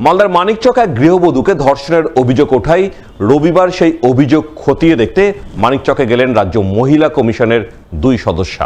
মালদার মানিকচক এক গৃহবধূকে ধর্ষণের অভিযোগ ওঠায় রবিবার সেই অভিযোগ খতিয়ে দেখতে মানিকচকে গেলেন রাজ্য মহিলা কমিশনের 2 সদস্য।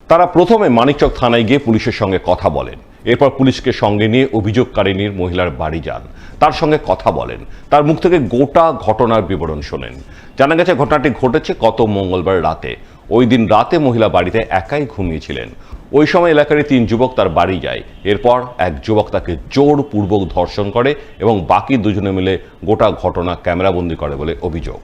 তারা প্রথমে মানিকচক থানায় গিয়ে পুলিশের সঙ্গে কথা বলেন। এরপর পুলিশকে সঙ্গে নিয়ে অভিযোগকারিনীর মহিলার বাড়ি যান, তার সঙ্গে কথা বলেন, তার মুখ থেকে গোটা ঘটনার বিবরণ শোনেন। জানা গেছে ঘটনাটি ঘটেছে গত মঙ্গলবার রাতে। ওই দিন রাতে মহিলা বাড়িতে একাই ঘুমিয়েছিলেন। ওই সময় এলাকারই 3 যুবক তার বাড়ি যায়। এরপর এক যুবক তাকে জোরপূর্বক ধর্ষণ করে এবং বাকি 2 জনে মিলে গোটা ঘটনা ক্যামেরাবন্দি করে বলে অভিযোগ।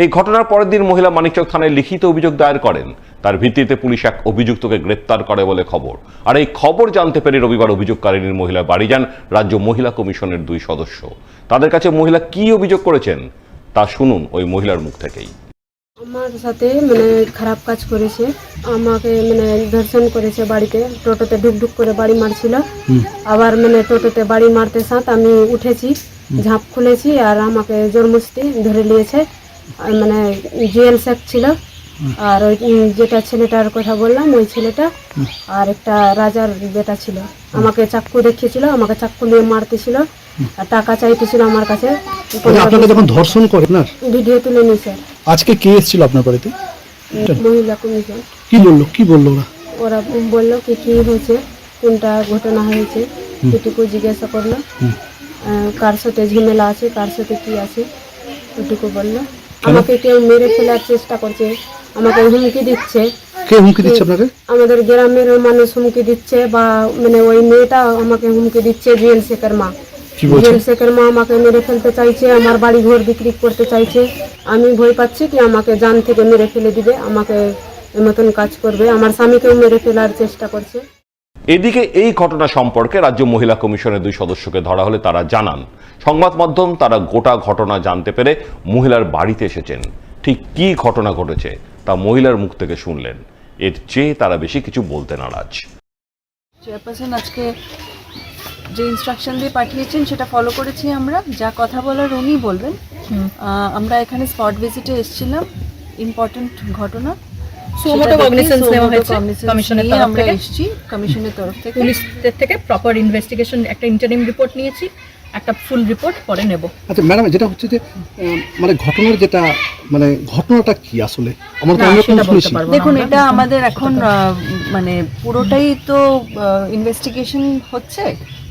এই ঘটনার পরের দিন মহিলা মানিকচক থানায় লিখিত অভিযোগ দায়ের করেন। তার ভিত্তিতে পুলিশ এক অভিযুক্তকে গ্রেপ্তার করে বলে খবর। আর এই খবর জানতে পেরে রবিবার অভিযোগকারিনীর মহিলা বাড়ি যান রাজ্য মহিলা কমিশনের 2 সদস্য। তাদের কাছে মহিলা কি অভিযোগ করেছেন তা শুনুন ওই মহিলার মুখ থেকেই। আমার সাথে খারাপ কাজ করেছে, আমাকে ধর্ষণ করেছে বাড়িতে। টোটোতে ঢুকঢুক করে বাড়ি মারছিল, আবার টোটোতে বাড়ি মারতে সাথ আমি উঠেছি, ঝাঁপ খুলেছি আর আমাকে জোরমস্তি ধরে নিয়েছে। জুয়েল শেখ ছিল, আর ওই যেটা ছেলেটার কথা বললাম ওই ছেলেটা, আর একটা রাজার বেটা ছিল। আমাকে চাক্কু দেখিয়েছিল, আমাকে চাক্কু নিয়ে মারতেছিল আর টাকা চাইতেছিল আমার কাছে। আপনাকে যখন ধর্ষণ করে না ভিডিও তুলে নি স্যার। আজকে কে এসেছিল আপনার বাড়িতে? মহিলা কমিশন। কি বললো ওরা বললো কি হয়েছে, কোনটা ঘটনা হয়েছে এটুকু জিজ্ঞাসা করলো। কার সাথে ঝামেলা আছে, কার সাথে কি আছে এটুকু বললো। আমাকে কেউ মেরে ফেলার চেষ্টা করছে, আমাকে হুমকি দিচ্ছে। কে হুমকি দিচ্ছে আপনাকে? আমাদের গ্রামের মানুষ হুমকি দিচ্ছে, বা ওই মেয়েটা আমাকে হুমকি দিচ্ছে। জুয়েল শেখের মা, জুয়েল শেখের মা আমাকে মেরে ফেলতে চাইছে, আমার বাড়ি ঘর বিক্রি করতে চাইছে। আমি ভয় পাচ্ছি কি আমাকে জান থেকে মেরে ফেলে দিবে, আমাকে মতন কাজ করবে। আমার স্বামীকেও মেরে ফেলার চেষ্টা করছে। এদিকে এই ঘটনা সম্পর্কে রাজ্য মহিলা কমিশনের 2 সদস্যকে ধরা হলে তারা জানান, সংবাদ মাধ্যম তারা গোটা ঘটনা জানতে পেরে মহিলার বাড়িতে এসেছেন। ঠিক কি ঘটনা ঘটেছে তা মহিলার মুখ থেকে শুনলেন। এর চেয়ে তারা বেশি কিছু বলতে নারাজ। চেয়ারপারসন আজকে যে ইনস্ট্রাকশন দিয়ে পাঠিয়েছেন সেটা ফলো করেছি আমরা। যা কথা বলার উনি বলবেন। আমরা এখানে স্পট ভিজিটে এসেছিলাম, ইম্পর্টেন্ট ঘটনা। আমরা এসেছি কমিশনের তরফ থেকে, পুলিশের থেকে প্রপার ইনভেস্টিগেশন, একটা ইন্টারিম রিপোর্ট নিয়েছি, একটা ফুল রিপোর্ট পরে নেব। আচ্ছা ম্যাডাম, যেটা হচ্ছে যে ঘটনার যেটা ঘটনাটা কি আসলে আমরা তো অন্য কোনো শুনেছি। দেখুন, এটা আমাদের এখন পুরোটাই তো ইনভেস্টিগেশন হচ্ছে,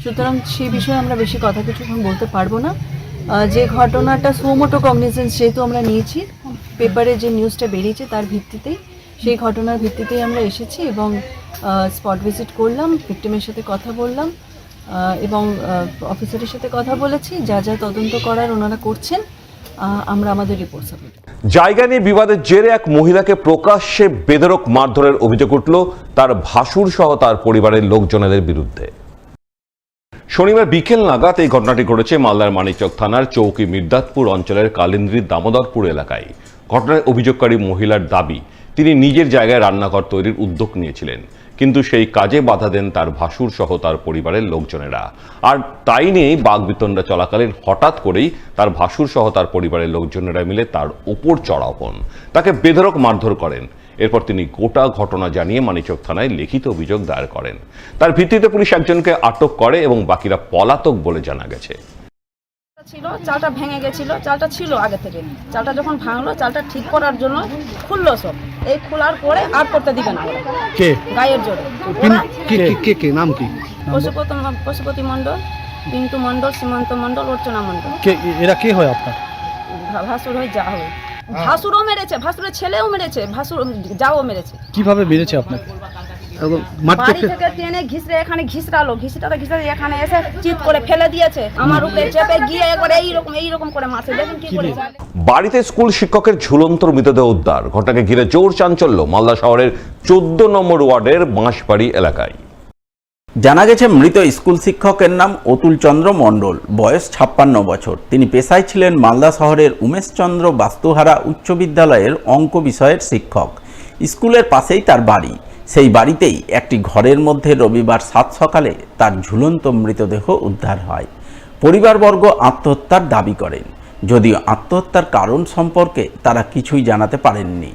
সুতরাং সেই বিষয়ে আমরা বেশি কথা কিছু বলতে পারবো না। যে ঘটনাটা সুমোটো কগনিজেন্স যেহেতু আমরা নিয়েছি, পেপারে যে নিউজটা বেরিয়েছে তার ভিত্তিতেই, সেই ঘটনার ভিত্তিতেই আমরা এসেছি এবং স্পট ভিজিট করলাম, ভিক্টিমের সাথে কথা বললাম এবং অফিসারের সাথে কথা বলেছি। যা যা তদন্ত করার ওনারা করছেন, আমরা আমাদের রিপোর্ট সাবমিট। জায়গা নিয়ে বিবাদের জেরে এক মহিলাকে প্রকাশ্যে বেধড়ক মারধরের অভিযোগ উঠল তার ভাসুর সহ তার পরিবারের লোকজনের বিরুদ্ধে। শনিবার বিকেল নাগাদ এই ঘটনাটি ঘটেছে মালদার মানিকচক থানার চৌকি মির্দাতপুর অঞ্চলের কালিন্দ্রি দামোদরপুর এলাকায়। ঘটনায় অভিযোগকারী মহিলার দাবি, তিনি নিজের জায়গায় রান্নাঘর তৈরির উদ্যোগ নিয়েছিলেন, কিন্তু সেই কাজে বাধা দেন তার ভাসুর সহ তার পরিবারের লোকজনেরা। আর তাই নিয়েই বাকবিতণ্ডা চলাকালীন হঠাৎ করেই তার ভাসুর সহ তার পরিবারের লোকজনেরা মিলে তার ওপর চড়াও হন, তাকে বেধড়ক মারধর করেন। এরপর তিনি গোটা ঘটনা জানিয়ে মানিকচক থানায় লিখিত অভিযোগ দায়ের করেন। তার ভিত্তিতে পুলিশ একজনকে আটক করে এবং বাকিরা পলাতক বলে জানা গেছে। চালটা ভেঙে গেছিল, চালটা ছিল আগে থেকে। চালটা যখন ভাঙলো, চালটা ঠিক করার জন্য খুললো সব। এই খোলার পরে আর করতে দিবে না কে গায়ের জোরে। কে নাম কি? পশুপতি মণ্ডল, পিন্টু মণ্ডল, সীমান্ত মণ্ডল, অর্চনা মণ্ডল। এরা কে হয় আপনার? ভাসুর হয়, যা হয়। ভাসুরও মেরেছে, ভাসুরের ছেলেও মেরেছে, ভাসুর যাও মেরেছে। কিভাবে মেরেছে আপনাকে? বাড়ি থেকে টেনে ঘিসড়ে এখানে ঘিসড়ালো, ঘিসড়ে এখানে এসে চিৎ করে ফেলে দিয়েছে। আমার উপরে চেপে গিয়ে একবার এইরকম করে মারছে। দেখুন কি করে। বাড়িতে স্কুল শিক্ষকের ঝুলন্ত মৃতদেহ উদ্ধার। ঘটনাকে ঘিরে জোর চাঞ্চল্য মালদা শহরের 14 নম্বর ওয়ার্ডের বাঁশবাড়ি এলাকায়। জানা গেছে, মৃত স্কুল শিক্ষকের নাম অতুল চন্দ্র মণ্ডল, বয়স 56 বছর। তিনি পেশায় ছিলেন মালদা শহরের উমেশচন্দ্র বাস্তুহারা উচ্চ বিদ্যালয়ের অঙ্ক বিষয়ের শিক্ষক। স্কুলের পাশেই তার বাড়ি। সেই বাড়িতেই একটি ঘরের মধ্যে রবিবার 7 সকালে তার ঝুলন্ত মৃতদেহ উদ্ধার হয়। পরিবারবর্গ আত্মহত্যার দাবি করেন, যদিও আত্মহত্যার কারণ সম্পর্কে তারা কিছুই জানাতে পারেননি।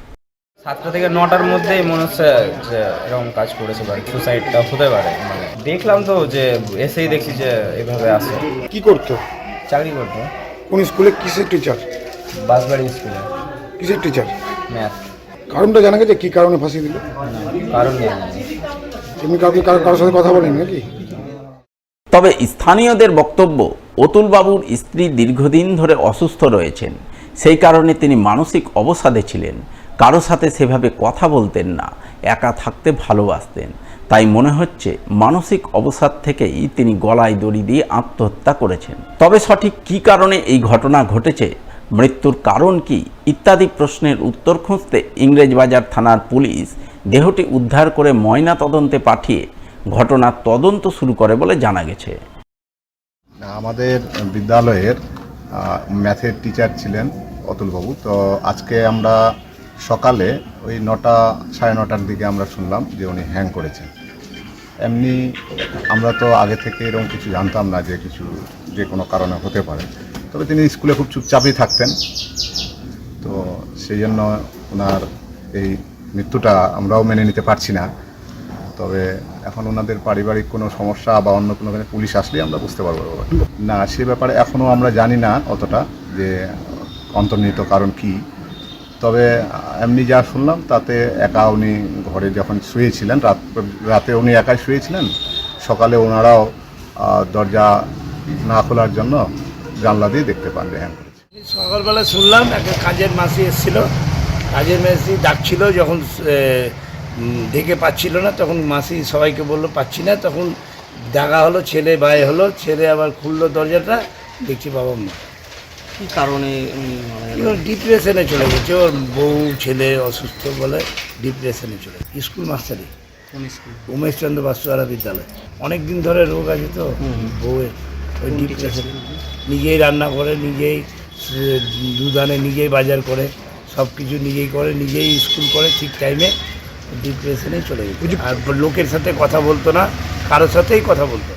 7টা থেকে 9টার মধ্যেই মনে হচ্ছে যে এরকম কাজ করেছে, বা সুসাইডটা হতে পারে। দেখলাম তো যে এসেই দেখছি যে এভাবে আসে। কি করতো? চাকরি করতো কোন স্কুলে কিসের টিচার? বাসবাড়ি স্কুলে কিসের টিচার? ম্যাথ। কারণটা জানা গেছে কি কারণে ফাঁসি দিল? কারণ নেই। এমনি কারোর সাথে কথা বলেন নাকি? তবে স্থানীয়দের বক্তব্য, অতুলবাবুর স্ত্রী দীর্ঘদিন ধরে অসুস্থ রয়েছেন, সেই কারণে তিনি মানসিক অবসাদে ছিলেন। কারো সাথে সেভাবে কথা বলতেন না, একা থাকতে ভালোবাসতেন। তাই মনে হচ্ছে মানসিক অবসাদ থেকেই তিনি গলায় দড়ি দিয়ে আত্মহত্যা করেছেন। তবে সঠিক কী কারণে এই ঘটনা ঘটেছে, মৃত্যুর কারণ কি ইত্যাদি প্রশ্নের উত্তর খুঁজতে ইংরেজবাজার থানার পুলিশ দেহটি উদ্ধার করে ময়না তদন্তে পাঠিয়ে ঘটনার তদন্ত শুরু করে বলে জানা গেছে। আমাদের বিদ্যালয়ের ম্যাথের টিচার ছিলেন অতুলবাবু। তো আজকে আমরা সকালে ওই 9টা সাড়ে 9টার দিকে আমরা শুনলাম যে উনি হ্যাং করেছেন। এমনি আমরা তো আগে থেকে এরকম কিছু জানতাম না যে কোনো কারণে হতে পারে। তবে তিনি স্কুলে খুব চুপচাপই থাকতেন, তো সেই জন্য ওনার এই মৃত্যুটা আমরাও মেনে নিতে পারছি না। তবে এখন ওনাদের পারিবারিক কোনো সমস্যা বা অন্য কোনো পুলিশ আসলেই আমরা বুঝতে পারবো না, সে ব্যাপারে এখনও আমরা জানি না অতটা যে অন্তর্নিহিত কারণ কি। তবে এমনি যা শুনলাম তাতে একা উনি ঘরে যখন শুয়েছিলেন, রাতে উনি একাই শুয়েছিলেন, সকালে ওনারাও দরজা না খোলার জন্য জানলা দিয়ে দেখতে পান যে হ্যাং করেছে। সকালবেলা শুনলাম একটা কাজের মাসি এসেছিল, কাজের মাসি ডাকছিল, যখন ডেকে পাচ্ছিল না তখন মাসি সবাইকে বললো পাচ্ছি না, তখন দেখা হলো, ছেলে বাইরে হলো, ছেলে আবার খুললো দরজাটা, দেখছি বাবা মা। কী কারণে? ডিপ্রেশনে চলে গেছে, ওর বউ ছেলে অসুস্থ বলে ডিপ্রেশনে চলে গেছে। স্কুল মাস্টারি, উমেশচন্দ্র বাস্তুহারা বিদ্যালয়। অনেক দিন ধরে রোগ আছে তো বউয়ের, ওই ডিপ্রেশন। নিজেই রান্না করে, নিজেই দুধ আনে, নিজেই বাজার করে, সব কিছু নিজেই করে, নিজেই স্কুল করে, ঠিক টাইমে ডিপ্রেশনেই চলে গেছে। আর লোকের সাথে কথা বলতো না, কারোর সাথেই কথা বলতো।